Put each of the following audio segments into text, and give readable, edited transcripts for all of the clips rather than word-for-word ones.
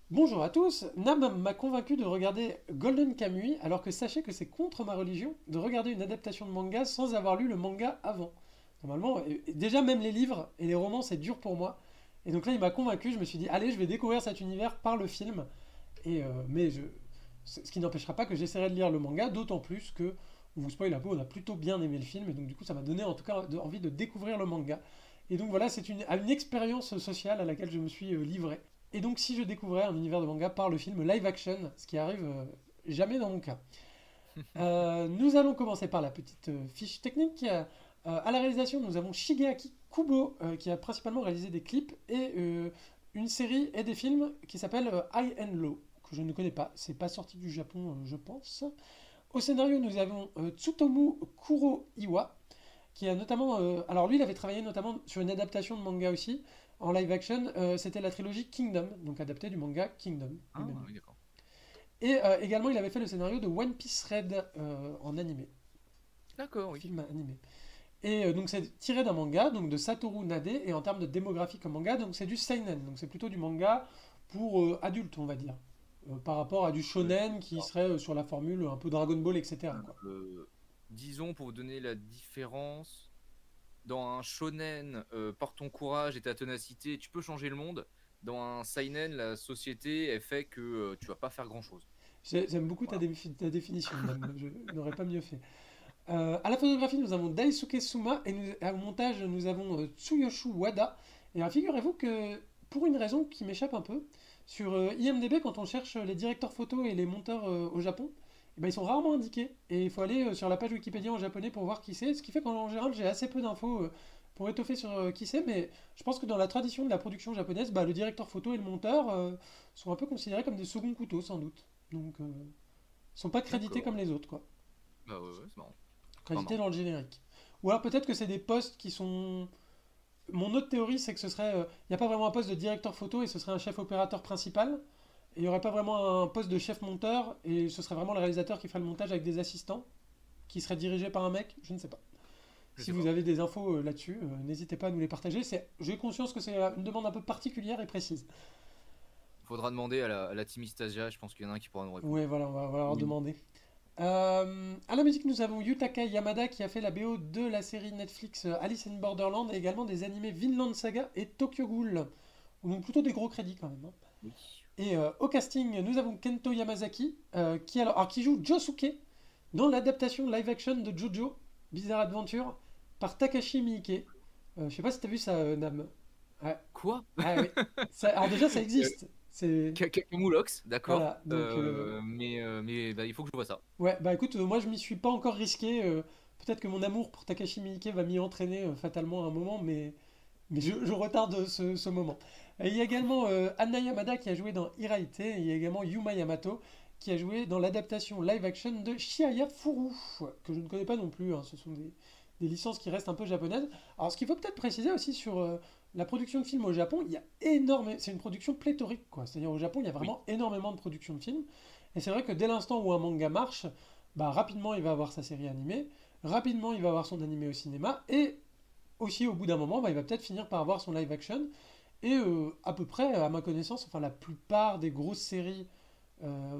Bonjour à tous, Nam m'a convaincu de regarder Golden Kamuy alors que sachez que c'est contre ma religion de regarder une adaptation de manga sans avoir lu le manga avant. Normalement, déjà même les livres et les romans c'est dur pour moi. Et donc là il m'a convaincu, je me suis dit allez je vais découvrir cet univers par le film. Ce qui n'empêchera pas que j'essaierai de lire le manga, d'autant plus que, on vous spoil un peu, on a plutôt bien aimé le film et donc du coup ça m'a donné en tout cas envie de découvrir le manga. Et donc voilà, c'est une expérience sociale à laquelle je me suis livré. Et donc, si je découvrais un univers de manga par le film live action, ce qui arrive jamais dans mon cas. Nous allons commencer par la petite fiche technique. À la réalisation, nous avons Shigeaki Kubo, qui a principalement réalisé des clips et une série et des films qui s'appellent High and Low, que je ne connais pas. C'est pas sorti du Japon, je pense. Au scénario, nous avons Tsutomu Kuroiwa, qui a notamment. Alors lui, il avait travaillé notamment sur une adaptation de manga aussi, en live action. C'était la trilogie Kingdom, donc adaptée du manga Kingdom Ah, lui-même. oui, d'accord. Et également, il avait fait le scénario de One Piece Red en animé, D'accord, oui. film animé. Et donc c'est tiré d'un manga, donc de Satoru Nade, et en termes de démographie comme manga, donc c'est du seinen, donc c'est plutôt du manga pour adultes, on va dire, par rapport à du shonen qui Alors, serait sur la formule un peu Dragon Ball, etc. quoi. disons, pour vous donner la différence, dans un shonen, par ton courage et ta ténacité, tu peux changer le monde. Dans un seinen, la société, elle fait que tu vas pas faire grand-chose. J'aime beaucoup Voilà. ta définition, Nam. Je n'aurais pas mieux fait. À la photographie, nous avons Daisuke Suma et au montage, nous avons Tsuyoshu Wada. Et alors, figurez-vous que, pour une raison qui m'échappe un peu, sur IMDb, quand on cherche les directeurs photos et les monteurs au Japon, eh ben, ils sont rarement indiqués. Et il faut aller sur la page Wikipédia en japonais pour voir qui c'est. Ce qui fait qu'en général, j'ai assez peu d'infos pour étoffer sur qui c'est. Mais je pense que dans la tradition de la production japonaise, bah, le directeur photo et le monteur sont un peu considérés comme des seconds couteaux, sans doute. Donc, ils sont pas crédités D'accord. comme les autres, quoi. Bah ouais, ouais, c'est marrant. Enfin, Crédité marrant. dans le générique. Ou alors peut-être que c'est des postes qui sont. Mon autre théorie, c'est que ce serait. Il n'y a pas vraiment un poste de directeur photo et ce serait un chef opérateur principal. Et il n'y aurait pas vraiment un poste de chef monteur et ce serait vraiment le réalisateur qui ferait le montage avec des assistants qui seraient dirigés par un mec. Je ne sais pas. Je Si sais vous pas. avez des infos là-dessus, n'hésitez pas à nous les partager. J'ai conscience que c'est une demande un peu particulière et précise. Faudra demander à la team Istasia, je pense qu'il y en a un qui pourra nous répondre. Ouais, voilà, on va leur Oui. demander. À la musique, nous avons Yutaka Yamada qui a fait la BO de la série Netflix Alice in Borderland et également des animés Vinland Saga et Tokyo Ghoul. Donc plutôt des gros crédits quand même, hein. Oui. Et au casting, nous avons Kento Yamazaki qui joue Josuke dans l'adaptation live action de JoJo Bizarre Adventure par Takashi Miike. Je sais pas si t'as vu ça, Nam. Ouais. Quoi? Ah oui. Alors déjà, ça Euh, existe. C'est Camoulox, d'accord. voilà. Donc Mais bah, il faut que je vois ça. ouais, bah écoute, moi je m'y suis pas encore risqué. Peut-être que mon amour pour Takashi Miike va m'y entraîner fatalement à un moment, mais je retarde ce moment. Et il y a également Anna Yamada qui a joué dans Iraite, et il y a également Yuma Yamato qui a joué dans l'adaptation live action de Shiaya Furu, que je ne connais pas non plus, hein. Ce sont des licences qui restent un peu japonaises. Alors ce qu'il faut peut-être préciser aussi sur la production de films au Japon, il y a énormément. C'est une production pléthorique, quoi. C'est-à-dire au Japon, il y a Oui. vraiment énormément de production de films. Et c'est vrai que dès l'instant où un manga marche, bah, rapidement il va avoir sa série animée, rapidement il va avoir son animé au cinéma, et aussi au bout d'un moment, bah, il va peut-être finir par avoir son live action. Et à peu près, à ma connaissance, enfin la plupart des grosses séries euh,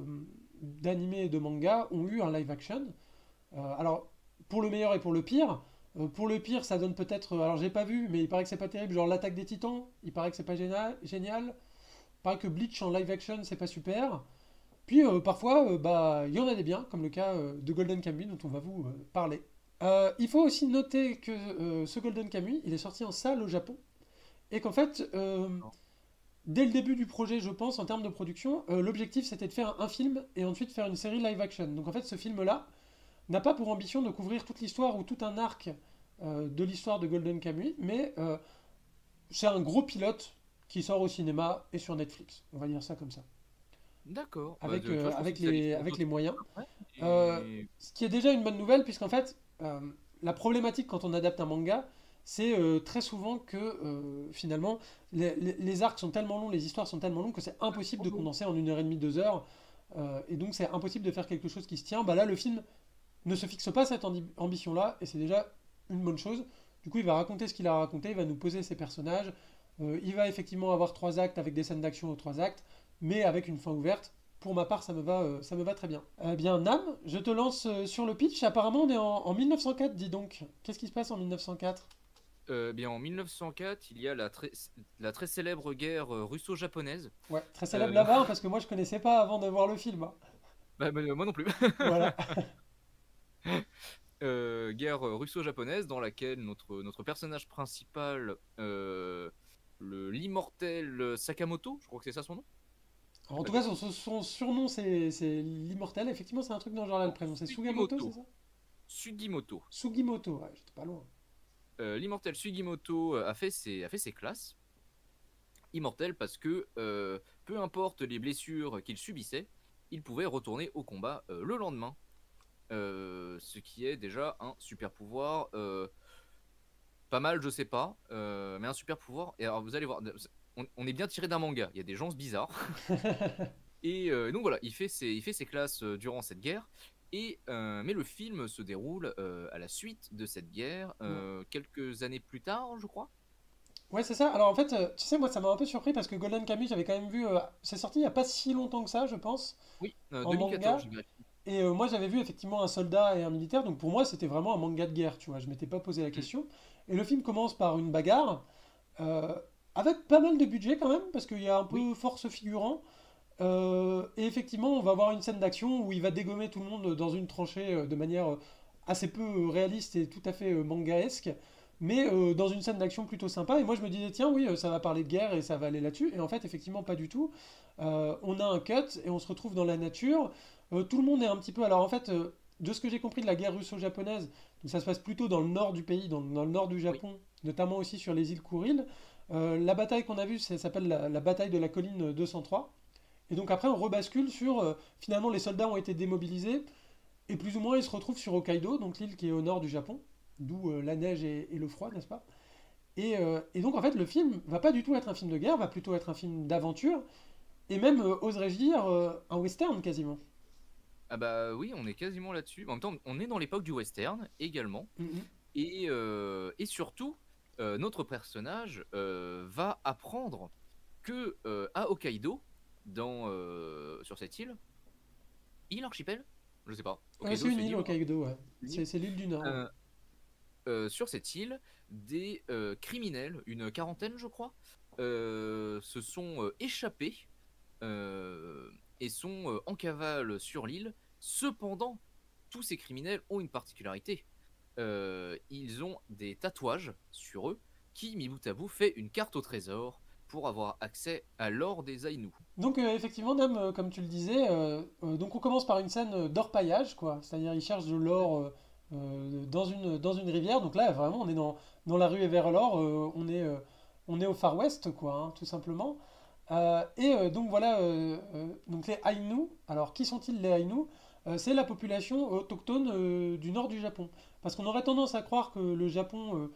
d'animés et de mangas ont eu un live action. Alors, pour le meilleur et pour le pire, pour le pire, ça donne peut-être. Alors, j'ai pas vu, mais il paraît que c'est pas terrible. Genre l'attaque des titans, il paraît que c'est pas génial. Génial. Il paraît que Bleach en live action, c'est pas super. Puis parfois, bah, il y en a des biens, comme le cas de Golden Kamuy dont on va vous parler. Il faut aussi noter que ce Golden Kamuy, il est sorti en salle au Japon et qu'en fait, dès le début du projet, je pense, en termes de production, l'objectif c'était de faire un film et ensuite faire une série live action. Donc en fait, ce film-là n'a pas pour ambition de couvrir toute l'histoire ou tout un arc de l'histoire de Golden Kamuy, mais c'est un gros pilote qui sort au cinéma et sur Netflix. On va dire ça comme ça. D'accord. Bah, tu vois, je pensais Avec que ça allait les, sur avec d'autres les moyens. après. Euh, Et... Ce qui est déjà une bonne nouvelle, puisqu'en fait, la problématique quand on adapte un manga, c'est très souvent que finalement, les arcs sont tellement longs, les histoires sont tellement longues que c'est impossible de condenser en 1 heure et demie, 2 heures. Et donc c'est impossible de faire quelque chose qui se tient. Bah là, le film ne se fixe pas cette ambition-là, et c'est déjà une bonne chose. Du coup, il va raconter ce qu'il a raconté, il va nous poser ses personnages. Il va effectivement avoir 3 actes avec des scènes d'action aux 3 actes. mais avec une fin ouverte. Pour ma part, ça me va très bien. Eh bien, Nam, je te lance sur le pitch. Apparemment, on est en 1904, dis donc. Qu'est-ce qui se passe en 1904? Bien, en 1904, il y a la très célèbre guerre russo-japonaise. Ouais, très célèbre Euh, là-bas, hein, parce que moi, je connaissais pas avant de voir le film, hein. moi non plus. Voilà. Guerre russo-japonaise dans laquelle notre personnage principal, l'immortel Sakamoto, je crois que c'est ça son nom. Je Alors, dis en pas tout de cas, bêtises. son surnom, c'est l'immortel. Effectivement, c'est un truc dans le genre là, le Non, prénom. C'est Sugamoto, c'est Sugimoto. ça? Sugimoto. Sugimoto, ouais, j'étais pas loin. L'immortel Sugimoto a fait ses classes. Immortel parce que peu importe les blessures qu'il subissait, il pouvait retourner au combat le lendemain. Ce qui est déjà un super pouvoir. Pas mal, je sais pas, mais un super pouvoir. Et alors vous allez voir, on est bien tiré d'un manga. Il y a des gens bizarres. Et donc voilà, il fait ses classes durant cette guerre. Mais le film se déroule à la suite de cette guerre, Ouais. quelques années plus tard, je crois. Ouais, c'est ça. Alors en fait, tu sais, moi ça m'a un peu surpris parce que Golden Kamuy, j'avais quand même vu. C'est sorti il y a pas si longtemps que ça, je pense, Oui, en 2014, manga. j'ai vérifié. Et moi j'avais vu effectivement un soldat et un militaire, donc pour moi c'était vraiment un manga de guerre, tu vois. Je m'étais pas posé la Mm. question. Et le film commence par une bagarre euh, avec pas mal de budget quand même, parce qu'il y a un Oui, peu force figurant. Et effectivement, on va avoir une scène d'action où il va dégommer tout le monde dans une tranchée de manière assez peu réaliste et tout à fait mangaesque, mais dans une scène d'action plutôt sympa. Et moi, je me disais, tiens, oui, ça va parler de guerre et ça va aller là-dessus. Et en fait, effectivement, pas du tout. On a un cut et on se retrouve dans la nature. Tout le monde est un petit peu. Alors, en fait, de ce que j'ai compris de la guerre russo-japonaise, donc ça se passe plutôt dans le nord du pays, dans le nord du oui, Japon, notamment aussi sur les îles Kuril. La bataille qu'on a vue, ça s'appelle la bataille de la colline 203. Et donc après, on rebascule sur finalement les soldats ont été démobilisés et plus ou moins ils se retrouvent sur Hokkaido, donc l'île qui est au nord du Japon, d'où la neige et le froid, n'est-ce pas? Et donc en fait, le film va pas du tout être un film de guerre, va plutôt être un film d'aventure et même, oserais-je dire, un western quasiment. ah bah oui, on est quasiment là-dessus. En même temps, on est dans l'époque du western également. Mhm. Et surtout, notre personnage va apprendre que à Hokkaido, sur cette île archipel, je sais pas. C'est Hokkaido, une c'est une île île, Hokkaido, ouais. une île. C'est l'île du Nord, ouais. Euh, sur cette île, des criminels, une quarantaine, je crois, se sont échappés euh, et sont en cavale sur l'île. Cependant, tous ces criminels ont une particularité. Ils ont des tatouages sur eux qui, mis bout à bout, fait une carte au trésor pour avoir accès à l'or des Aïnous. Donc effectivement, Nam, comme tu le disais, donc on commence par une scène d'orpaillage, quoi. C'est-à-dire ils cherchent de l'or dans une rivière. Donc là, vraiment, on est dans la rue et vers l'or. On est au Far West, quoi, hein, tout simplement. Donc voilà, donc les Aïnous. Alors qui sont-ils les Aïnous? C'est la population autochtone du nord du Japon. Parce qu'on aurait tendance à croire que le Japon,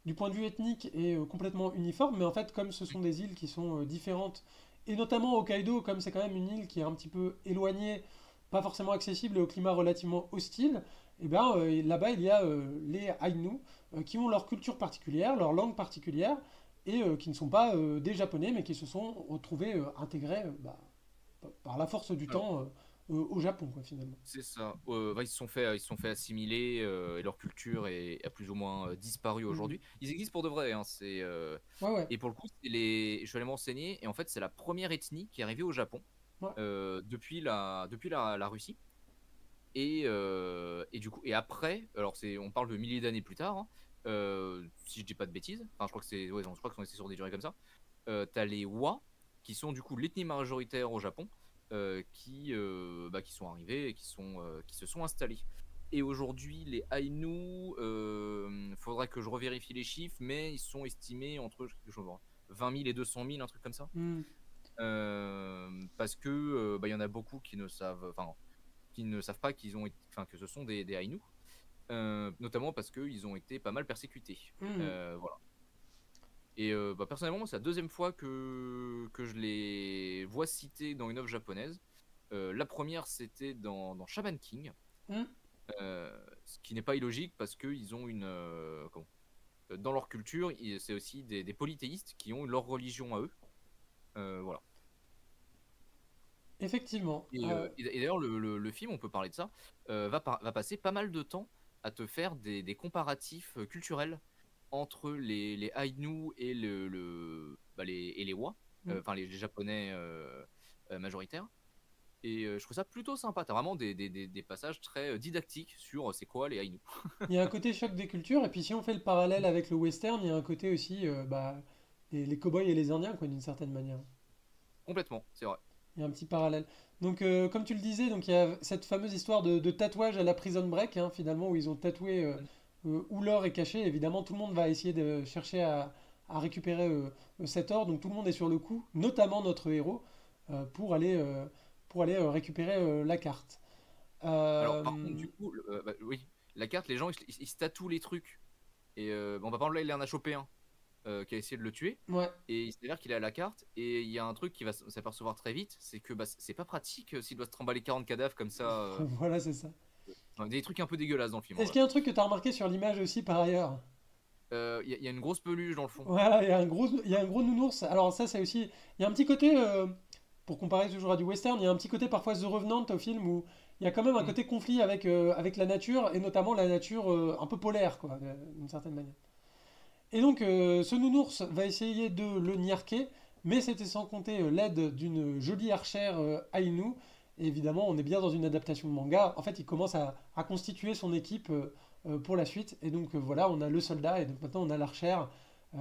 du point de vue ethnique, est complètement uniforme, mais en fait, comme ce sont des îles qui sont différentes et notamment Hokkaido, comme c'est quand même une île qui est un petit peu éloignée, pas forcément accessible et au climat relativement hostile, et ben là-bas il y a les Ainu qui ont leur culture particulière, leur langue particulière, et qui ne sont pas des Japonais, mais qui se sont retrouvés intégrés par la force du Alors, temps au Japon, quoi, finalement. c'est ça. Bah, ils se sont fait assimiler et leur culture a plus ou moins disparu Mhm. aujourd'hui. Ils existent pour de vrai. Hein, Ouais, ouais, et pour le coup, je suis allé m'enseigner et en fait, c'est la première ethnie qui est arrivée au Japon ouais. depuis la Russie. Et du coup, et après, alors on parle de milliers d'années plus tard, hein, si je dis pas de bêtises, enfin je crois que ouais, non, je crois qu'on était sur des durées comme ça. T'as les Wa, qui sont du coup l'ethnie majoritaire au Japon, qui sont arrivés et qui se sont installés. Et aujourd'hui, les Ainu, faudrait que je revérifie les chiffres, mais ils sont estimés entre quelque chose, 20 000 et 200 000, un truc comme ça. Mhm. Parce que il y en a beaucoup qui ne savent pas que ce sont des Ainu, notamment parce qu'ils ont été pas mal persécutés. Mhm. Voilà. Et personnellement, c'est la deuxième fois que je les vois cités dans une œuvre japonaise. La première, c'était dans Shaman King, Mhm. ce qui n'est pas illogique parce qu'ils ont dans leur culture, c'est aussi des polythéistes qui ont leur religion à eux. Voilà. Effectivement. Et d'ailleurs, le film, on peut parler de ça, va passer pas mal de temps à te faire des comparatifs culturels entre les Ainu et et les Wa, Mm. enfin les Japonais majoritaires. Et je trouve ça plutôt sympa. T'as vraiment des passages très didactiques sur c'est quoi les Ainu. Il y a un côté choc des cultures, et puis si on fait le parallèle avec le western, il y a un côté aussi, les cow-boys et les Indiens, quoi, d'une certaine manière. Complètement, c'est vrai. Il y a un petit parallèle. Donc, comme tu le disais, donc il y a cette fameuse histoire de tatouage à la Prison Break, hein, finalement, où ils ont tatoué Mm. où l'or est caché. Évidemment, tout le monde va essayer de chercher à récupérer cet or, donc tout le monde est sur le coup, notamment notre héros, euh, pour aller, euh, pour aller récupérer la carte. Alors, par contre, Euh, du coup, oui, la carte, les gens, ils se tatouent les trucs. Et bon, bah, par exemple, là, il en a chopé un qui a essayé de le tuer. ouais, Et il s'avère qu'il a la carte. Et il y a un truc qui va s'apercevoir très vite, c'est que bah, c'est pas pratique s'il doit se trimballer 40 cadavres comme ça. voilà, c'est ça. Enfin, des trucs un peu dégueulasses dans le film, en Est-ce vrai. qu'il y a un truc que tu as remarqué sur l'image aussi par ailleurs? Il y a une grosse peluche dans le fond. Voilà, il y a un gros nounours. Alors ça, c'est aussi... Il y a un petit côté, pour comparer toujours à du western, il y a un petit côté parfois The Revenant au film où il y a quand même un Mm. côté conflit avec la nature, et notamment la nature un peu polaire, quoi, d'une certaine manière. Et donc, ce nounours va essayer de le niarquer, mais c'était sans compter l'aide d'une jolie archère Ainu. Et évidemment, on est bien dans une adaptation de manga. En fait, il commence à constituer son équipe pour la suite. Et donc, voilà, on a le soldat et donc maintenant on a l'archère,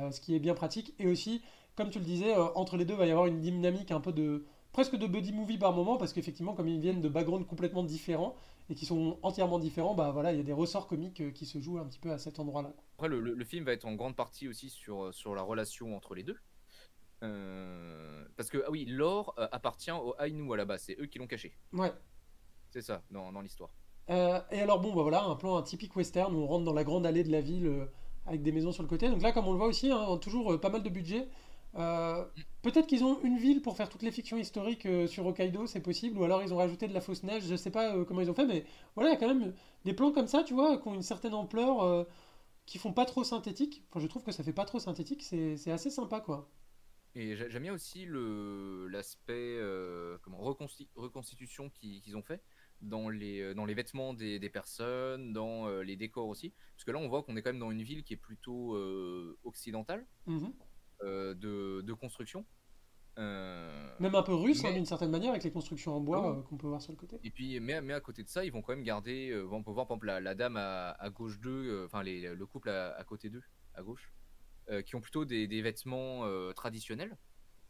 ce qui est bien pratique. Et aussi, comme tu le disais, entre les deux, il va y avoir une dynamique un peu de presque de buddy movie par moment, parce qu'effectivement, comme ils viennent de backgrounds complètement différents et qui sont entièrement différents, bah voilà, il y a des ressorts comiques qui se jouent un petit peu à cet endroit-là. Après, le film va être en grande partie aussi sur la relation entre les deux. Parce que, ah oui, l'or appartient aux Ainu à la base. C'est eux qui l'ont caché. Ouais. C'est ça, dans l'histoire. Et alors bon, bah voilà, un plan un typique western où on rentre dans la grande allée de la ville avec des maisons sur le côté. Donc là, comme on le voit aussi, hein, toujours pas mal de budget. Euh, Peut-être qu'ils ont une ville pour faire toutes les fictions historiques sur Hokkaido, c'est possible, ou alors ils ont rajouté de la fausse neige, je sais pas comment ils ont fait, mais voilà, il y a quand même des plans comme ça, tu vois, qui ont une certaine ampleur, qui font pas trop synthétique. Enfin, je trouve que ça fait pas trop synthétique, c'est assez sympa, quoi. Et j'aime bien aussi l'aspect reconstitution qu'ils ont fait dans les vêtements des personnes, dans les décors aussi. Parce que là, on voit qu'on est quand même dans une ville qui est plutôt occidentale Mhm. de construction. Même un peu russe, hein, Mais d'une certaine manière, avec les constructions en ah bois oui. qu'on peut voir sur le côté. Et puis, mais à côté de ça, ils vont quand même garder. On peut voir par exemple la dame à gauche d'eux, enfin le couple à côté d'eux, à gauche, qui ont plutôt des vêtements traditionnels.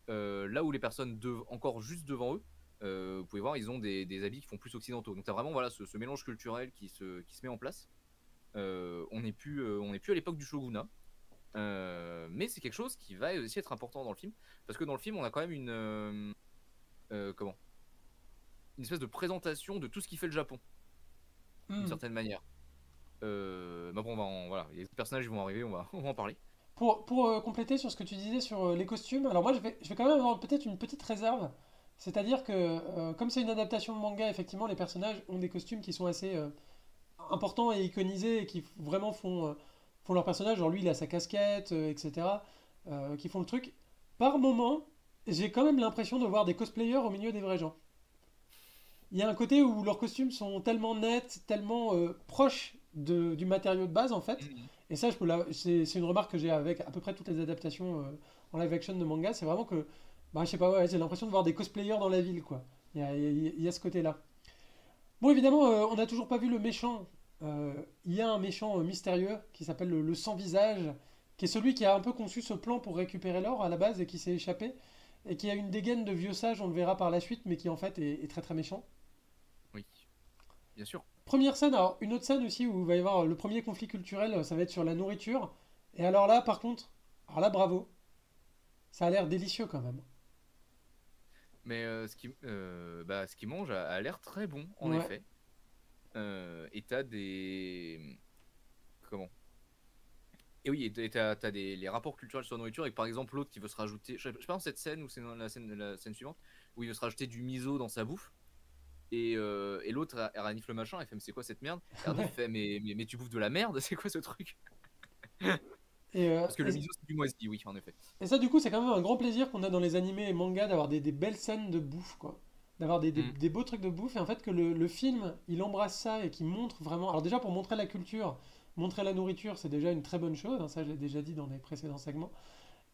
Là où les personnes encore juste devant eux, vous pouvez voir, ils ont des habits qui font plus occidentaux. Donc tu as vraiment voilà, ce mélange culturel qui se met en place. On n'est plus à l'époque du shogunat. Mais c'est quelque chose qui va aussi être important dans le film. Parce que dans le film, on a quand même comment? Une espèce de présentation de tout ce qui fait le Japon, d'une Hmm. certaine manière. Bah bon, voilà, les personnages ils vont arriver, on va en parler. Pour compléter sur ce que tu disais sur les costumes, alors moi je vais quand même avoir peut-être une petite réserve. C'est-à-dire que comme c'est une adaptation de manga, effectivement les personnages ont des costumes qui sont assez importants et iconisés et qui vraiment font leur personnage. Genre lui il a sa casquette, etc. Qui font le truc. Par moment, j'ai quand même l'impression de voir des cosplayers au milieu des vrais gens. Il y a un côté où leurs costumes sont tellement nets, tellement proches du matériau de base en fait. Mhm. Et ça, c'est une remarque que j'ai avec à peu près toutes les adaptations en live action de manga. C'est vraiment que, bah, je sais pas, ouais, j'ai l'impression de voir des cosplayers dans la ville, quoi. Il y a ce côté-là. Bon, évidemment, on n'a toujours pas vu le méchant. Il y a un méchant mystérieux qui s'appelle le sans-visage, qui est celui qui a un peu conçu ce plan pour récupérer l'or à la base et qui s'est échappé. Et qui a une dégaine de vieux sage, on le verra par la suite, mais qui en fait est très très méchant. Oui, bien sûr. Première scène, alors une autre scène aussi où il va y avoir le premier conflit culturel, ça va être sur la nourriture. Et alors là, par contre, alors là, bravo, ça a l'air délicieux quand même. Mais ce qu'il mange a l'air très bon, en Ouais. effet. Et t'as des. Comment? Et oui, et t'as les rapports culturels sur la nourriture, avec par exemple l'autre qui veut se rajouter. Je sais pas dans cette scène ou c'est dans la scène suivante, où il veut se rajouter du miso dans sa bouffe. Et l'autre, elle ranifle le machin, elle fait, mais c'est quoi cette merde? Et Ernest Ouais. fait, mais tu bouffes de la merde, c'est quoi ce truc? Et, euh, Parce que le et, miso, c'est du moisi, oui, en effet. et ça, du coup, c'est quand même un grand plaisir qu'on a dans les animés et mangas d'avoir des belles scènes de bouffe, quoi. d'avoir Mm. des beaux trucs de bouffe, et en fait que le film, il embrasse ça et qu'il montre vraiment... Alors déjà pour montrer la culture, montrer la nourriture, c'est déjà une très bonne chose, hein, ça je l'ai déjà dit dans les précédents segments.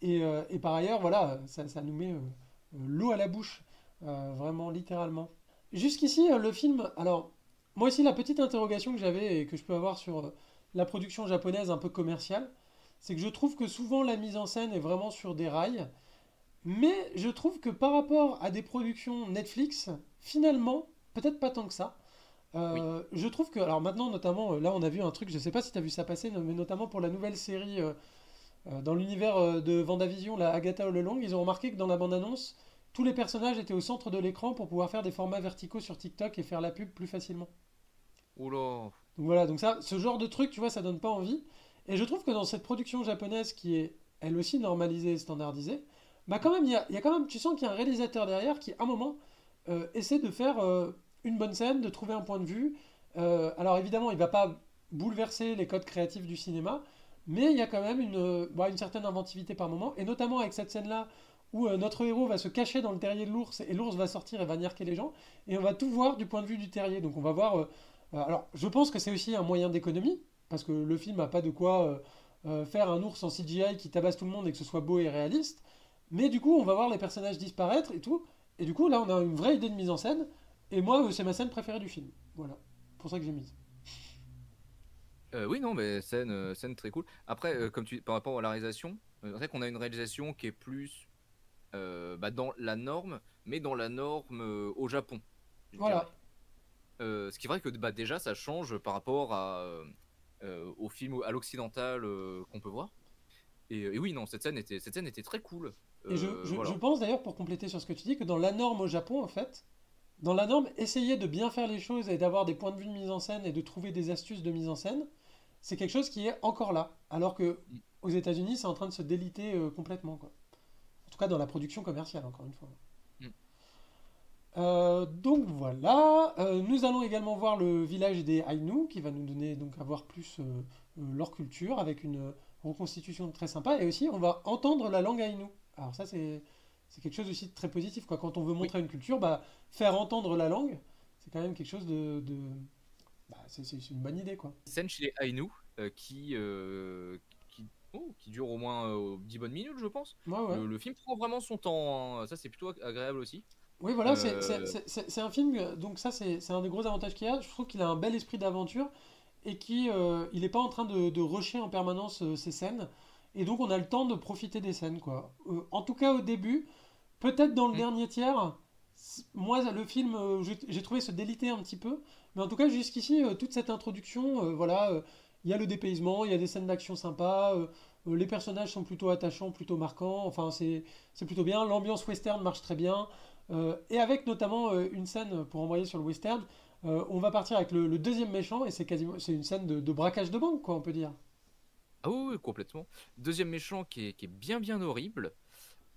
Et par ailleurs, voilà, ça nous met l'eau à la bouche, vraiment littéralement. Jusqu'ici, le film, alors moi aussi la petite interrogation que j'avais et que je peux avoir sur la production japonaise un peu commerciale, c'est que je trouve que souvent la mise en scène est vraiment sur des rails, mais je trouve que par rapport à des productions Netflix, finalement, peut-être pas tant que ça. Oui. Je trouve que, alors maintenant notamment, là on a vu un truc, je sais pas si tu as vu ça passer, mais notamment pour la nouvelle série dans l'univers de Vendavision, la Agatha All Along, ils ont remarqué que dans la bande-annonce, tous les personnages étaient au centre de l'écran pour pouvoir faire des formats verticaux sur TikTok et faire la pub plus facilement. Oula. Donc voilà, donc ça, ce genre de truc, tu vois, ça donne pas envie. Et je trouve que dans cette production japonaise qui est elle aussi normalisée et standardisée, bah quand même, il y a quand même, tu sens qu'il y a un réalisateur derrière qui, à un moment, essaie de faire une bonne scène, de trouver un point de vue. Alors évidemment, il va pas bouleverser les codes créatifs du cinéma, mais il y a quand même une certaine inventivité par moment, et notamment avec cette scène-là où notre héros va se cacher dans le terrier de l'ours, et l'ours va sortir et va niarquer les gens, et on va tout voir du point de vue du terrier. Donc on va voir alors, je pense que c'est aussi un moyen d'économie, parce que le film n'a pas de quoi faire un ours en CGI qui tabasse tout le monde et que ce soit beau et réaliste. Mais du coup, on va voir les personnages disparaître et tout. Et du coup, là, on a une vraie idée de mise en scène. Et moi, c'est ma scène préférée du film. Voilà. Pour ça que j'ai mise. Oui, non, mais scène très cool. Après, comme tu par rapport à la réalisation, c'est vrai qu'on a une réalisation qui est plus bah, dans la norme, mais dans la norme au Japon, je dirais. Voilà. Ce qui est vrai que bah, déjà, ça change par rapport au film à l'occidental qu'on peut voir. Et oui, non, cette scène était très cool. Et je Voilà. pense d'ailleurs, pour compléter sur ce que tu dis, que dans la norme au Japon, en fait, dans la norme, essayer de bien faire les choses et d'avoir des points de vue de mise en scène et de trouver des astuces de mise en scène, c'est quelque chose qui est encore là. Alors que Mm, aux États-Unis, c'est en train de se déliter complètement, quoi. En tout cas, dans la production commerciale, encore une fois. mm. Donc voilà. Nous allons également voir le village des Ainu, qui va nous donner donc à voir plus leur culture avec une reconstitution très sympa. Et aussi, on va entendre la langue Ainu. Alors ça, c'est quelque chose aussi de très positif, quoi. Quand on veut Oui. montrer une culture, bah, faire entendre la langue, c'est quand même quelque chose bah, c'est une bonne idée, quoi. Scène chez les Ainu qui dure au moins 10 bonnes minutes, je pense. Ouais, ouais. Le film prend vraiment son temps, hein. Ça, c'est plutôt agréable aussi. Oui, voilà, Euh, c'est un film, donc ça c'est un des gros avantages qu'il y a. Je trouve qu'il a un bel esprit d'aventure et il n'est pas en train de rusher en permanence ses scènes. Et donc on a le temps de profiter des scènes, quoi. En tout cas au début, peut-être dans le hmm. dernier tiers, moi le film, j'ai trouvé se déliter un petit peu. Mais en tout cas jusqu'ici, toute cette introduction, voilà, il y a le dépaysement, il y a des scènes d'action sympas, les personnages sont plutôt attachants, plutôt marquants, enfin c'est plutôt bien. L'ambiance western marche très bien. Et avec notamment une scène pour envoyer sur le western, on va partir avec le deuxième méchant et c'est une scène de braquage de banque, quoi, on peut dire. Ah oui, oui, complètement. Deuxième méchant qui est bien horrible,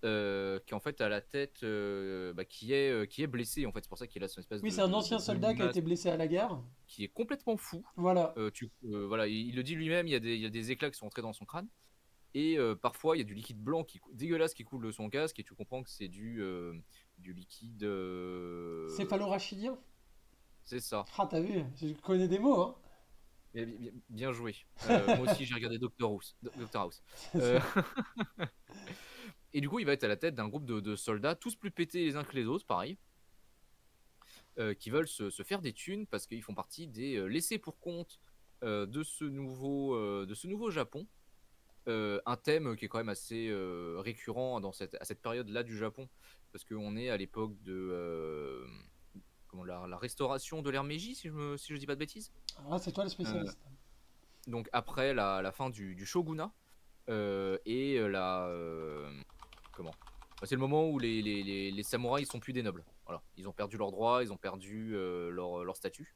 qui en fait a la tête bah, qui est blessé en fait. C'est pour ça qu'il a son espèce Oui, c'est un de ancien soldat qui a grimace été blessé à la guerre. qui est complètement fou. Voilà. Voilà, il le dit lui-même, il y a des éclats qui sont entrés dans son crâne. Et parfois, il y a du liquide blanc dégueulasse qui coule de son casque et tu comprends que c'est du liquide. Céphalorachidien. C'est ça. Ah, t'as vu, je connais des mots, hein. Bien joué. Moi aussi, j'ai regardé Doctor House. Doctor House. Euh, et du coup, il va être à la tête d'un groupe de soldats, tous plus pétés les uns que les autres, pareil, qui veulent se faire des thunes parce qu'ils font partie des laissés pour compte de ce nouveau Japon. Un thème qui est quand même assez récurrent à cette période-là du Japon, parce qu'on est à l'époque de la restauration de l'ère Meiji, si je dis pas de bêtises. Alors là, c'est toi le Euh, spécialiste. donc après la fin du shogunat et comment bah, c'est le moment où les samouraïs ils sont plus des nobles. Voilà, ils ont perdu leurs droits, ils ont perdu leur statut.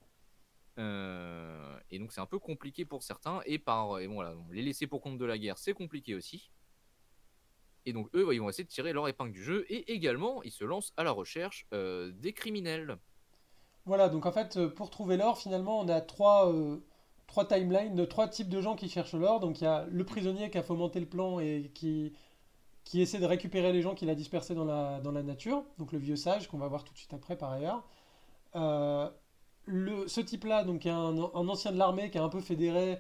Et donc c'est un peu compliqué pour certains et bon, voilà, les laisser pour compte de la guerre c'est compliqué aussi. Et donc eux ils vont essayer de tirer leur épingle du jeu et également ils se lancent à la recherche des criminels. Voilà, donc en fait, pour trouver l'or, finalement, on a trois timelines, trois types de gens qui cherchent l'or. Donc il y a le prisonnier qui a fomenté le plan et qui essaie de récupérer les gens qu'il a dispersés dans la nature, donc le vieux sage qu'on va voir tout de suite après par ailleurs. Euh, Ce type-là, donc qui est un ancien de l'armée qui a un peu fédéré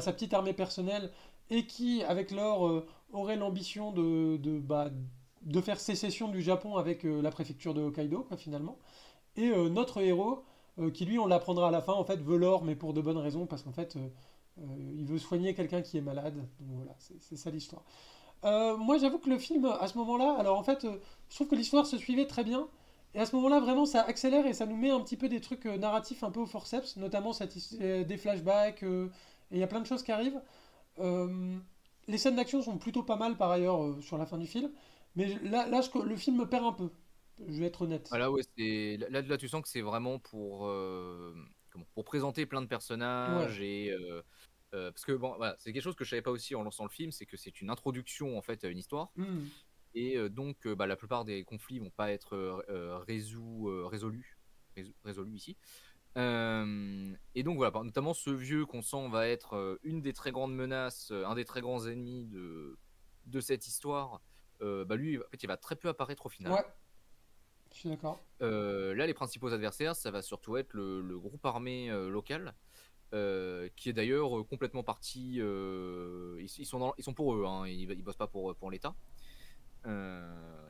sa petite armée personnelle et qui, avec l'or, aurait l'ambition de faire sécession du Japon avec la préfecture de Hokkaido, quoi, finalement. Et notre héros, qui lui, on l'apprendra à la fin, en fait, veut l'or, mais pour de bonnes raisons, parce qu'en fait, il veut soigner quelqu'un qui est malade. Donc voilà, c'est ça l'histoire. Moi, j'avoue que le film, à ce moment-là, alors en fait, je trouve que l'histoire se suivait très bien. Et à ce moment-là, vraiment, ça accélère et ça nous met un petit peu des trucs narratifs un peu au forceps, notamment des flashbacks, et il y a plein de choses qui arrivent. Euh, les scènes d'action sont plutôt pas mal par ailleurs sur la fin du film, mais le film me perd un peu, je vais être honnête. Ah là, ouais, là, tu sens que c'est vraiment pour présenter plein de Ouais. personnages parce que bon, voilà, c'est quelque chose que je savais pas aussi en lançant le film, c'est que c'est une introduction en fait à une histoire. Hmm. Et donc, la plupart des conflits vont pas être résolus ici. Et donc voilà, notamment ce vieux qu'on sent va être une des très grandes menaces, un des très grands ennemis de cette histoire. Lui, en fait, il va très peu apparaître au final. Ouais, je suis d'accord. Là, les principaux adversaires, ça va surtout être le groupe armé local, qui est d'ailleurs complètement parti. Ils sont pour eux, hein, ils bossent pas pour l'État.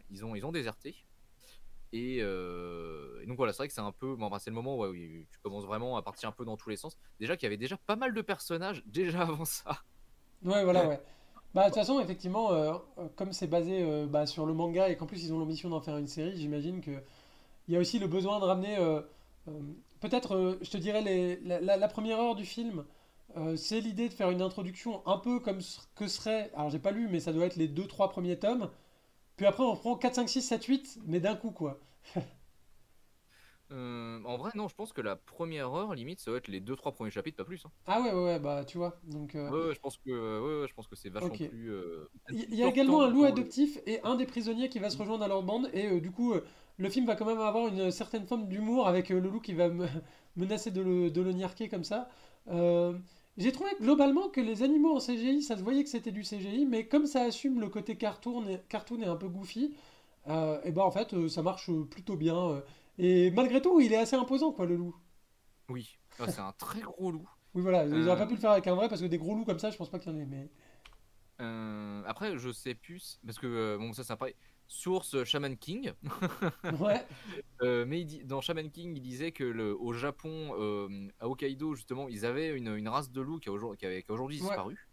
Ils ont déserté. Et donc voilà, c'est vrai que c'est un peu. Bon, c'est le moment où tu commences vraiment à partir un peu dans tous les sens. Déjà qu'il y avait déjà pas mal de personnages, déjà avant ça. Ouais, voilà, ouais. Bah, de toute façon, effectivement, comme c'est basé sur le manga et qu'en plus ils ont l'ambition d'en faire une série, j'imagine que il y a aussi le besoin de ramener, euh, peut-être, je te dirais, la première heure du film, c'est l'idée de faire une introduction un peu comme ce que serait, alors j'ai pas lu, mais ça doit être les deux trois premiers tomes, puis après on prend 4 5 6 7 8 mais d'un coup, quoi. En vrai, non, je pense que la première heure, limite, ça va être les deux trois premiers chapitres, pas plus, hein. Ah ouais, ouais, ouais, bah tu vois, donc Ouais, je pense que c'est vachement ok. plus, peut-être Il plus y a également portant un loup dans le. adoptif et un des prisonniers qui va se rejoindre à leur bande, et du coup, le film va quand même avoir une certaine forme d'humour avec le loup qui va menacer de le niarquer comme ça. Euh, j'ai trouvé globalement que les animaux en CGI, ça se voyait que c'était du CGI, mais comme ça assume le côté cartoon et un peu goofy, et ben en fait, ça marche plutôt bien. Et malgré tout, il est assez imposant, quoi, le loup. Oui, ah, c'est un très gros loup. Oui, voilà, ils auraient Euh, pas pu le faire avec un vrai, parce que des gros loups comme ça, je pense pas qu'il y en ait, mais... Après, je sais plus, parce que bon, ça pareil. Source Shaman King. Ouais, Mais dans Shaman King, il disait que au Japon, à Hokkaido, justement, ils avaient une race de loup qui a aujourd'hui ouais. disparu.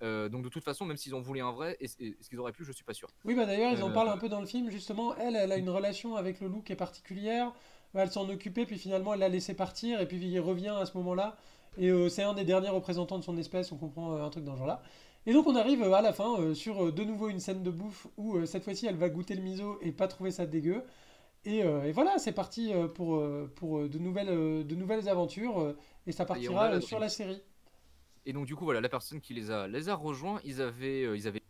Donc de toute façon, même s'ils ont voulu un vrai, est-ce qu'ils auraient pu, je suis pas sûr. Oui, bah d'ailleurs, ils en Euh, parlent un peu dans le film. Justement, elle a une relation avec le loup qui est particulière. Bah, elle s'en occupait, puis finalement, elle l'a laissé partir, et puis il revient à ce moment-là. Et c'est un des derniers représentants de son espèce, on comprend un truc dans ce genre-là. Et donc, on arrive à la fin sur de nouveau une scène de bouffe où cette fois-ci, elle va goûter le miso et pas trouver ça dégueu. Et voilà, c'est parti pour de nouvelles aventures, et ça et on a partira sur l'Adrien. la série. Et donc du coup, voilà, la personne qui les a rejoints, ils avaient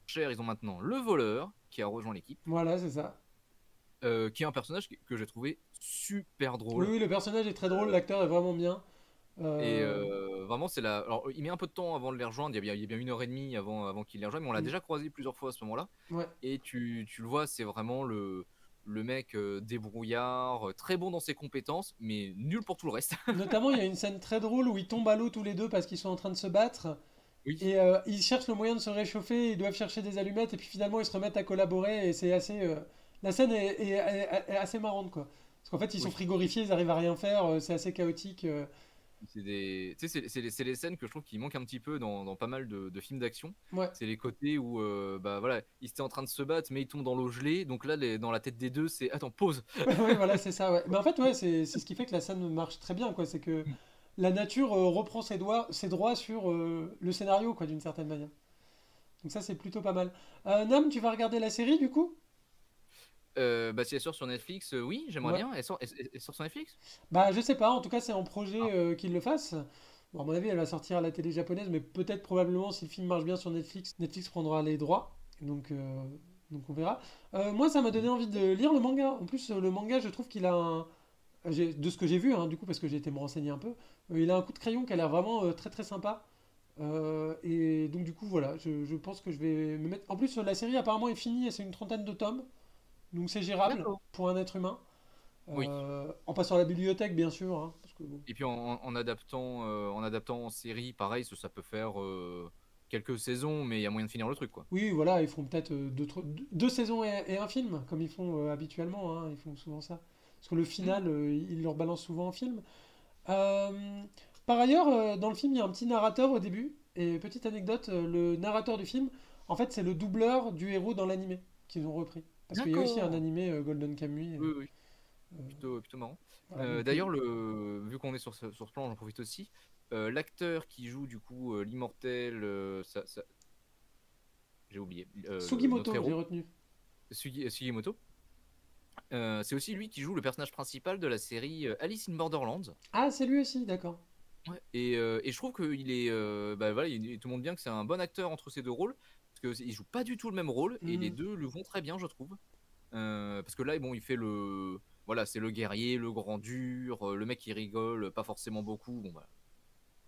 cher, ils ont maintenant le voleur qui a rejoint l'équipe, Voilà, c'est ça. qui est un personnage que j'ai trouvé super Oui, drôle. oui, le personnage est très drôle, l'acteur est vraiment bien. Et Euh, vraiment, c'est la. Alors, il met un peu de temps avant de les rejoindre. Il y a bien 1 heure et demie avant qu'il les rejoigne. Mais on l'a mm, déjà croisé plusieurs fois à ce moment-là. ouais. Et tu le vois, c'est vraiment le mec débrouillard, très bon dans ses compétences, mais nul pour tout le reste. Notamment, il y a une scène très drôle où ils tombent à l'eau tous les deux parce qu'ils sont en train de se battre. Oui, Et ils cherchent le moyen de se réchauffer, ils doivent chercher des allumettes, et puis finalement ils se remettent à collaborer, et c'est assez... la scène est assez marrante, quoi. Parce qu'en fait, ils sont oui. frigorifiés, ils arrivent à rien faire, c'est assez chaotique. Tu sais, c'est les scènes que je trouve qui manquent un petit peu dans pas mal de films d'action. Ouais, C'est les côtés où, bah voilà, ils étaient en train de se battre, mais ils tombent dans l'eau gelée. Donc là, dans la tête des deux, c'est attends, pause. ouais, voilà, c'est ça, ouais. Mais en fait, ouais, c'est ce qui fait que la scène marche très bien, quoi. C'est que la nature reprend ses droits sur le scénario, quoi, d'une certaine manière. Donc ça, c'est plutôt pas mal. Nam, tu vas regarder la série, du coup? Bah, si elle sort sur Netflix, oui, j'aimerais Ouais. bien. Elle sort sur Netflix? Bah, je sais pas, en tout cas, c'est en projet Ah. qu'ils le fassent. Bon, à mon avis, elle va sortir à la télé japonaise, mais peut-être probablement si le film marche bien sur Netflix, Netflix prendra les droits. Donc, euh, donc on verra. Moi, ça m'a donné envie de lire le manga. En plus, le manga, je trouve qu'il a un. De ce que j'ai vu, hein, du coup, parce que j'ai été me renseigner un peu, il a un coup de crayon qui a l'air vraiment très très sympa. Et donc du coup voilà, je pense que je vais me mettre. En plus la série apparemment est finie et c'est une trentaine de tomes, donc c'est gérable D'accord. pour un être humain. Oui. En passant à la bibliothèque bien sûr, hein, parce que bon. Et puis en adaptant en série, pareil, ça peut faire quelques saisons, mais il y a moyen de finir le truc, quoi. Oui voilà, ils font peut-être deux saisons et un film comme ils font habituellement, hein, ils font souvent ça. Parce que le Hmm. final, ils leur balancent souvent en film. Euh, Par ailleurs, dans le film, il y a un petit narrateur au début. Et petite anecdote, le narrateur du film, en fait, c'est le doubleur du héros dans l'animé qu'ils ont repris. Parce qu'il y a aussi un D'accord. animé Golden Kamuy. Oui, oui, Euh, plutôt marrant. voilà, donc, D'ailleurs, vu qu'on est sur ce plan, j'en profite aussi. L'acteur qui joue du coup l'immortel, j'ai oublié, notre Sugimoto, j'ai héros, retenu. Sugimoto, c'est aussi lui qui joue le personnage principal de la série Alice in Borderlands. Ah, c'est lui aussi, d'accord. Ouais. Et je trouve qu'il est, bah voilà, tout le monde bien que c'est un bon acteur entre ces deux rôles, parce qu'il joue pas du tout le même rôle, et les Hmm. deux le vont très bien, je trouve. Parce que là, bon, il fait voilà, c'est le guerrier, le grand dur, le mec qui rigole, pas forcément beaucoup, bon bah,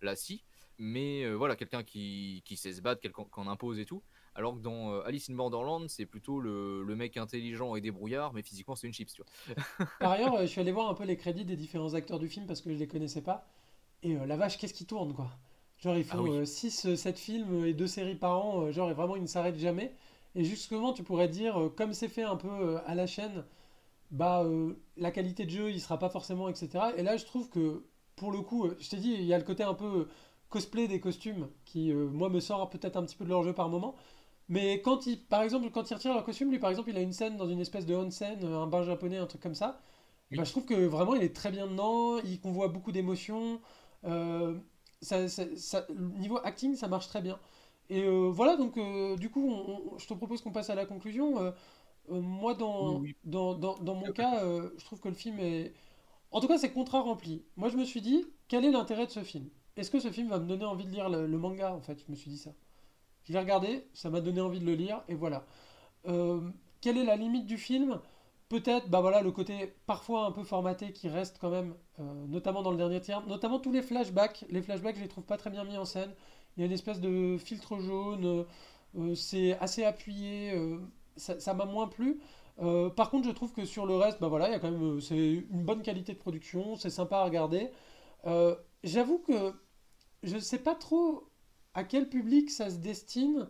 là si, mais voilà, quelqu'un qui sait se battre, quelqu'un qu'on impose et tout. Alors que dans Alice in Borderland, c'est plutôt le mec intelligent et débrouillard, mais physiquement c'est une chips, tu vois. Par ailleurs, je suis allé voir un peu les crédits des différents acteurs du film parce que je les connaissais pas. Et la vache, qu'est-ce qui tourne, quoi. Genre, ils Ah font oui. 6, 7 films et 2 séries par an. Genre, et vraiment, ils ne s'arrêtent jamais. Et justement, tu pourrais dire, comme c'est fait un peu à la chaîne, bah, la qualité de jeu, il sera pas forcément, etc. Et là, je trouve que, pour le coup, je t'ai dit, il y a le côté un peu cosplay des costumes qui, moi, me sort peut-être un petit peu de leur jeu par moment. Mais quand il, par exemple, quand il retire leur costume, lui, par exemple, il a une scène dans une espèce de onsen, un bain japonais, un truc comme ça. Et ben, Oui. je trouve que vraiment, il est très bien dedans. Il convoie beaucoup d'émotions. Euh, Niveau acting, ça marche très bien. Et voilà, donc du coup, je te propose qu'on passe à la conclusion. Moi, Oui, oui. dans mon Ok, cas, je trouve que le film est... En tout cas, c'est contrat rempli. Moi, je me suis dit, quel est l'intérêt de ce film? Est-ce que ce film va me donner envie de lire le manga, en fait? Je me suis dit ça. Je l'ai regardé, ça m'a donné envie de le lire, et voilà. Euh, Quelle est la limite du film? Peut-être, bah voilà, le côté parfois un peu formaté qui reste quand même, notamment dans le dernier tiers, notamment tous les flashbacks. Les flashbacks, je les trouve pas très bien mis en scène. Il y a une espèce de filtre jaune, c'est assez appuyé, ça m'a moins plu. Par contre, je trouve que sur le reste, bah voilà, il y a quand même, c'est une bonne qualité de production, c'est sympa à regarder. J'avoue que je sais pas trop à quel public ça se destine.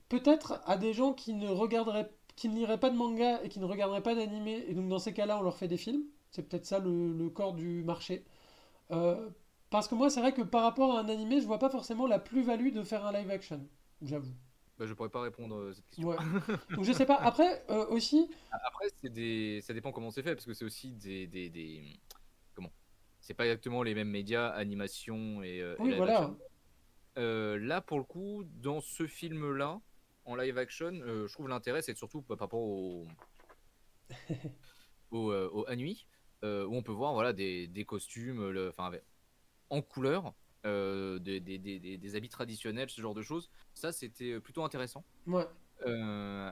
Peut-être à des gens qui ne liraient pas de manga et qui ne regarderaient pas d'animé, et donc dans ces cas-là, on leur fait des films. C'est peut-être ça le corps du marché. Euh, Parce que moi, c'est vrai que par rapport à un animé, je vois pas forcément la plus-value de faire un live action. J'avoue. bah, je pourrais pas répondre à cette question. Ouais. Donc je sais pas. Après, aussi. Après, ça dépend comment c'est fait, parce que c'est aussi comment? C'est pas exactement les mêmes médias, animation et Oui, live action. voilà. Là, pour le coup, dans ce film-là, en live action, je trouve l'intérêt, c'est surtout par rapport au Anui, où on peut voir voilà, des costumes enfin, en couleur, des habits traditionnels, ce genre de choses. Ça, c'était plutôt intéressant. Ouais. Euh,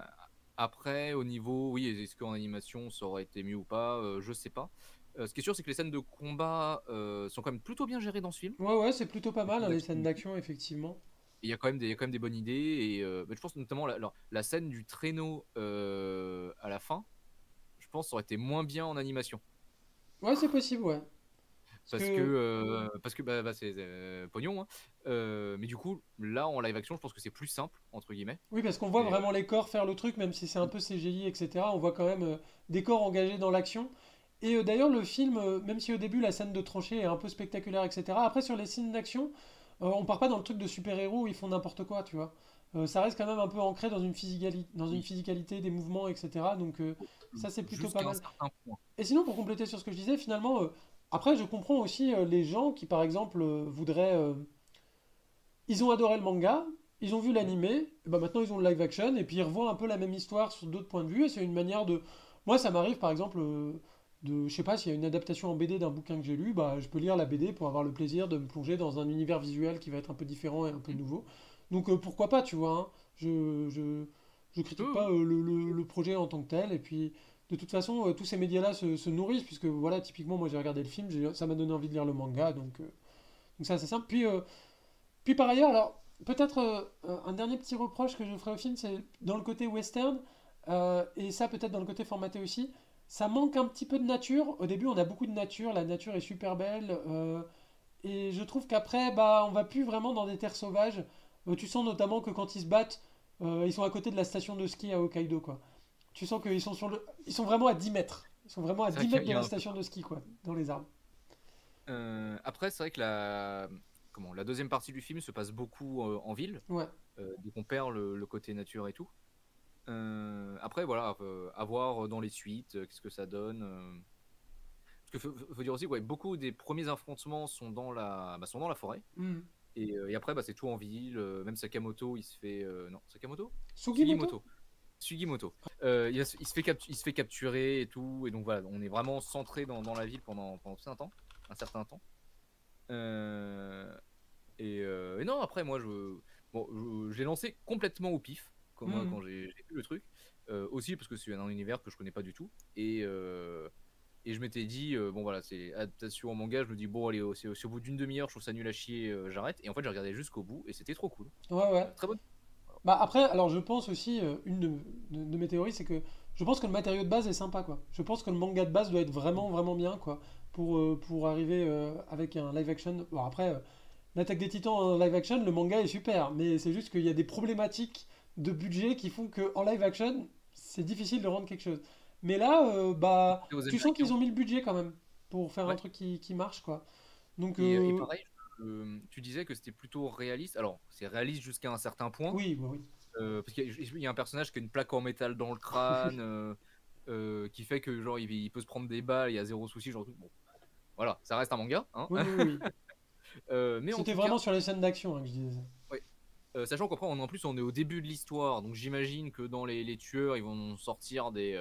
Après, au niveau, oui, est-ce qu'en animation ça aurait été mieux ou pas, je sais pas. Ce qui est sûr, c'est que les scènes de combat sont quand même plutôt bien gérées dans ce film. Ouais, ouais, c'est plutôt pas Les mal, scènes hein, les d'action scènes et tout. d'action, effectivement. Il y a quand même des bonnes idées. Et bah, je pense notamment la scène du traîneau à la fin, je pense, ça aurait été moins bien en animation. Ouais, c'est possible, ouais. Parce que Parce que bah, c'est pognon. Hein. Mais du coup, là, en live action, je pense que c'est plus simple, entre guillemets. oui, parce qu'on voit Et, vraiment les corps faire le truc, même si c'est un peu CGI, etc. On voit quand même des corps engagés dans l'action. Et d'ailleurs, le film, même si au début la scène de tranchée est un peu spectaculaire, etc., après sur les scènes d'action, on part pas dans le truc de super-héros où ils font n'importe quoi, tu vois. Ça reste quand même un peu ancré dans une oui, physicalité des mouvements, etc. Donc ça, c'est plutôt pas jusqu'à un mal. certain point. Et sinon, pour compléter sur ce que je disais, finalement, après, je comprends aussi les gens qui, par exemple, voudraient ils ont adoré le manga, ils ont vu l'animé, et ben maintenant ils ont le live action, et puis ils revoient un peu la même histoire sur d'autres points de vue, et c'est une manière de... Moi, ça m'arrive, par exemple, Je sais pas, s'il y a une adaptation en BD d'un bouquin que j'ai lu, bah, je peux lire la BD pour avoir le plaisir de me plonger dans un univers visuel qui va être un peu différent et un peu nouveau. Donc pourquoi pas, tu vois, hein. Je critique Oui, pas oui. le projet en tant que tel, et puis... De toute façon, tous ces médias-là se nourrissent, puisque voilà, typiquement, moi j'ai regardé le film, ça m'a donné envie de lire le manga, donc ça c'est simple. Puis Puis par ailleurs, alors, peut-être un dernier petit reproche que je ferai au film, c'est dans le côté western, et ça peut-être dans le côté formaté aussi, ça manque un petit peu de nature. Au début, on a beaucoup de nature, la nature est super belle, et je trouve qu'après, bah, on va plus vraiment dans des terres sauvages. Tu sens notamment que quand ils se battent, ils sont à côté de la station de ski à Hokkaido, quoi. Tu sens qu'ils sont ils sont vraiment à 10 mètres. Ils sont vraiment à C'est vrai 10 qu'il mètres y de a la un peu station ça. de ski, quoi, dans les arbres. Après, c'est vrai que la deuxième partie du film se passe beaucoup en ville, Ouais. donc on perd le côté nature et tout. Après, voilà, à voir dans les suites, qu'est-ce que ça donne. Parce qu'il faut dire aussi, ouais, beaucoup des premiers affrontements sont sont dans la forêt. Hmm. Et après, bah, c'est tout en ville. Même Sakamoto, il se fait. Non, Sakamoto? Sugimoto? Sugimoto. Sugimoto. Il se fait capturer et tout. Et donc voilà, on est vraiment centré dans la ville pendant tout un certain temps. Euh, et non, après, moi, bon, je l'ai lancé complètement au pif, comme moi, Hmm. quand j'ai vu le truc. Aussi parce que c'est un univers que je connais pas du tout. Et je m'étais dit, bon voilà, c'est adaptation en manga. Je me dis, bon, allez, c'est au bout d'une demi-heure, je trouve ça nul à chier, j'arrête. Et en fait, j'ai regardé jusqu'au bout et c'était trop cool. Ouais, ouais. Très bonne. Bah après, alors je pense aussi, une de mes théories, c'est que je pense que le matériau de base est sympa, quoi. Je pense que le manga de base doit être vraiment, vraiment bien, quoi, pour arriver avec un live action. Bon, après, l'Attaque des Titans en live action, le manga est super, mais c'est juste qu'il y a des problématiques de budget qui font qu'en live action, c'est difficile de rendre quelque chose. Mais là, bah, C'est aux tu sens qu'ils Américains. ont mis le budget quand même pour faire un Ouais. truc qui marche, quoi. Donc, Et pareil, tu disais que c'était plutôt réaliste. Alors, c'est réaliste jusqu'à un certain point. oui, bah oui. Parce qu'il y a un personnage qui a une plaque en métal dans le crâne, qui fait que genre il peut se prendre des balles, il y a zéro souci, genre bon, voilà, ça reste un manga, hein. Oui, oui, oui. Mais en C'était tout vraiment cas, sur les scènes d'action hein, que je disais ça. ouais. Sachant qu'après, en plus, on est au début de l'histoire, donc j'imagine que dans les tueurs, ils vont sortir des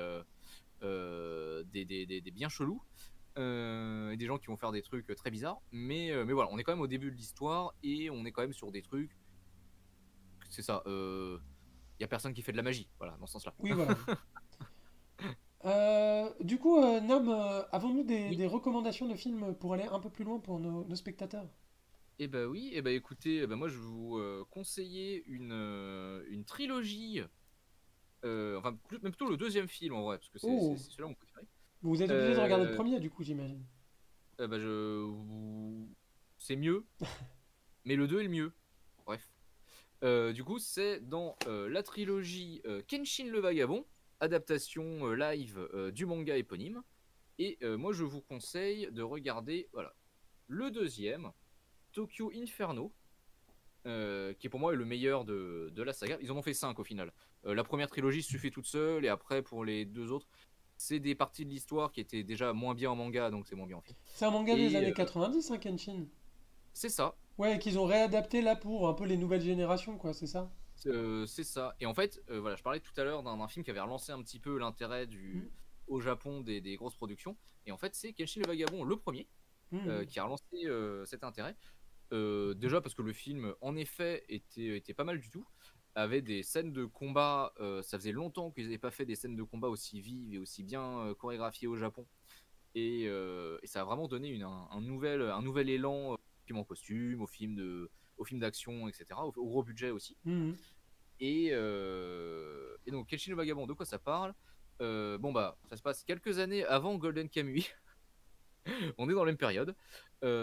bien chelous, et des gens qui vont faire des trucs très bizarres. Mais voilà, on est quand même au début de l'histoire et on est quand même sur des trucs. C'est ça. Il y a personne qui fait de la magie, voilà, dans ce sens-là. Oui, voilà. Du coup, Nam, avons-nous Oui. des recommandations de films pour aller un peu plus loin pour nos spectateurs? Eh ben oui, eh ben écoutez, eh ben moi je vais vous conseiller une trilogie, enfin même plutôt le deuxième film en vrai, parce que c'est Oh, celui-là mon préféré. vous êtes obligé de regarder le Euh, premier, du coup, j'imagine. eh ben c'est mieux, mais le 2 est le mieux. Bref. Du coup, c'est dans la trilogie Kenshin le Vagabond, adaptation live du manga éponyme. Et moi je vous conseille de regarder voilà, le deuxième, Tokyo Inferno. Qui pour moi est le meilleur de la saga. Ils en ont fait 5 au final. La première trilogie suffit toute seule, et après pour les deux autres, c'est des parties de l'histoire qui étaient déjà moins bien en manga, donc c'est moins bien en film. C'est un manga des Et années 90, hein, Kenshin. c'est ça, Ouais, qu'ils ont réadapté là pour un peu les nouvelles générations, quoi, c'est ça? c'est ça. Et en fait, voilà, je parlais tout à l'heure d'un film qui avait relancé un petit peu l'intérêt Hmm. au Japon des grosses productions. Et en fait, c'est Kenshin le Vagabond, le premier, Hmm. qui a relancé cet intérêt. Déjà parce que le film, en effet, était pas mal du tout. Avait des scènes de combat. Ça faisait longtemps qu'ils n'avaient pas fait des scènes de combat aussi vives et aussi bien chorégraphiées au Japon. Et ça a vraiment donné un nouvel élan au film en costume, au film d'action, etc. Au gros budget aussi. Hmm. Et donc, Kenshin le Vagabond, de quoi ça parle? Bon, bah, ça se passe quelques années avant Golden Kamuy. On est dans la même période.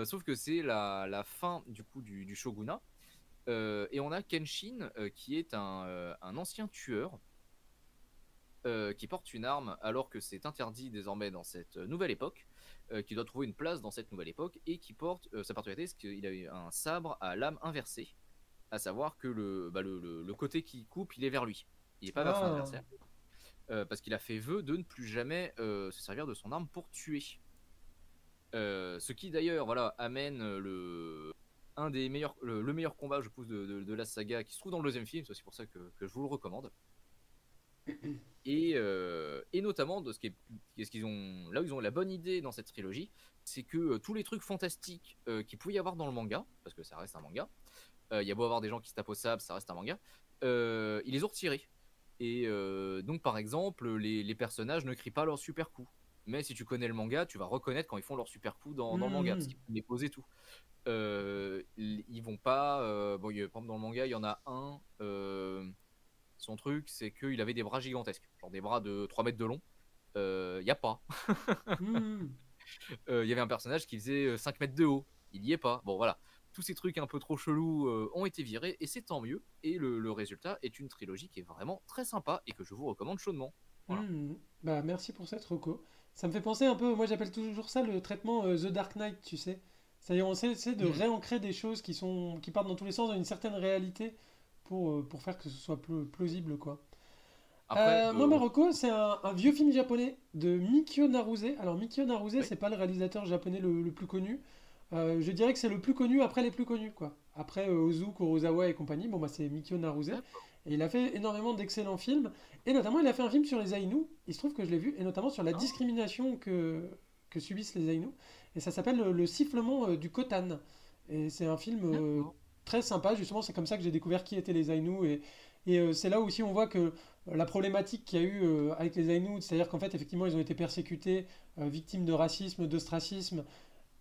Sauf que c'est la fin du coup du shogunat. Et on a Kenshin qui est un ancien tueur qui porte une arme alors que c'est interdit désormais dans cette nouvelle époque, qui doit trouver une place dans cette nouvelle époque et qui porte sa particularité, c'est qu'il a eu un sabre à lame inversée, à savoir que le côté qui coupe, il est vers lui, il n'est pas vers son Ah. adversaire, parce qu'il a fait vœu de ne plus jamais se servir de son arme pour tuer. Ce qui d'ailleurs voilà, amène un des meilleurs, le meilleur combat je pense de la saga qui se trouve dans le deuxième film, c'est aussi pour ça que je vous le recommande. Et notamment de ce qu'ils ont, là où ils ont la bonne idée dans cette trilogie, c'est que tous les trucs fantastiques qu'il pouvait y avoir dans le manga, parce que ça reste un manga, il y a beau avoir des gens qui se tapent au sable, ça reste un manga, ils les ont retirés. Et donc par exemple, les personnages ne crient pas leur super coup. Mais si tu connais le manga, tu vas reconnaître quand ils font leur super coup dans le manga, parce Mhm. qu'ils prennent les poses et tout. Ils vont pas. Bon, par exemple, dans le manga, il y en a un. Son truc, c'est qu'il avait des bras gigantesques, genre des bras de 3 mètres de long. Il y a pas. Mhm. Il y avait un personnage qui faisait 5 mètres de haut. Il y est pas. Bon, voilà. Tous ces trucs un peu trop chelous ont été virés et c'est tant mieux. Et le résultat est une trilogie qui est vraiment très sympa et que je vous recommande chaudement. Voilà. Mhm. Bah, merci pour cette reco. Ça me fait penser un peu, moi j'appelle toujours ça le traitement The Dark Knight, tu sais. C'est-à-dire on essaie de Mm. réancrer des choses qui partent dans tous les sens dans une certaine réalité pour faire que ce soit plus plausible, quoi. Après, Moi, Marocco, c'est un vieux film japonais de Mikio Naruse. Alors, Mikio Naruse, oui, c'est pas le réalisateur japonais le plus connu. Je dirais que c'est le plus connu après les plus connus, quoi. Après Ozu, Kurosawa et compagnie, bon, bah, c'est Mikio Naruse. d'accord. Et il a fait énormément d'excellents films. Et notamment, il a fait un film sur les Aïnous. Il se trouve que je l'ai vu, et notamment sur la Ah, discrimination que subissent les Aïnous. Et ça s'appelle Le sifflement du Khotan. Et c'est un film d'accord. très sympa, justement. C'est comme ça que j'ai découvert qui étaient les Aïnous. C'est là aussi on voit que la problématique qu'il y a eu avec les Aïnous, c'est-à-dire qu'en fait, effectivement, ils ont été persécutés, victimes de racisme, d'ostracisme,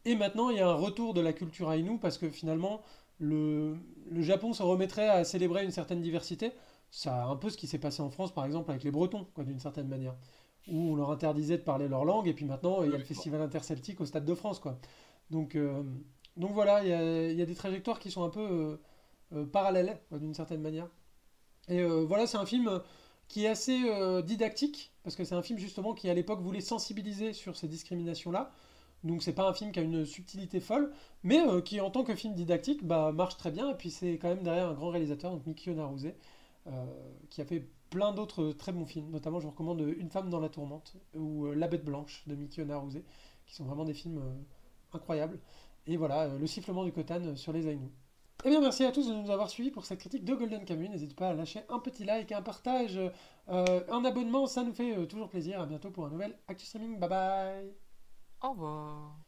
et maintenant il y a un retour de la culture Aïnou parce que finalement, le, le Japon se remettrait à célébrer une certaine diversité. C'est un peu ce qui s'est passé en France, par exemple, avec les Bretons, quoi, d'une certaine manière, où on leur interdisait de parler leur langue, et puis maintenant, il y a le Oui, bon. festival interceltique au Stade de France, quoi. Donc, euh, donc voilà, il y a des trajectoires qui sont un peu parallèles, quoi, d'une certaine manière. Voilà, c'est un film qui est assez didactique, parce que c'est un film justement qui à l'époque voulait sensibiliser sur ces discriminations-là. Donc c'est pas un film qui a une subtilité folle, mais qui en tant que film didactique bah, marche très bien. Et puis c'est quand même derrière un grand réalisateur, donc Mikio Naruse, qui a fait plein d'autres très bons films. Notamment je vous recommande Une femme dans la tourmente ou La Bête blanche de Mikio Naruse, qui sont vraiment des films incroyables. Et voilà, Le sifflement du Khotan sur les Aïnous. Eh bien, merci à tous de nous avoir suivis pour cette critique de Golden Kamuy. N'hésitez pas à lâcher un petit like, un partage, un abonnement, ça nous fait toujours plaisir. À bientôt pour un nouvel Actu Streaming. Bye bye! Au revoir.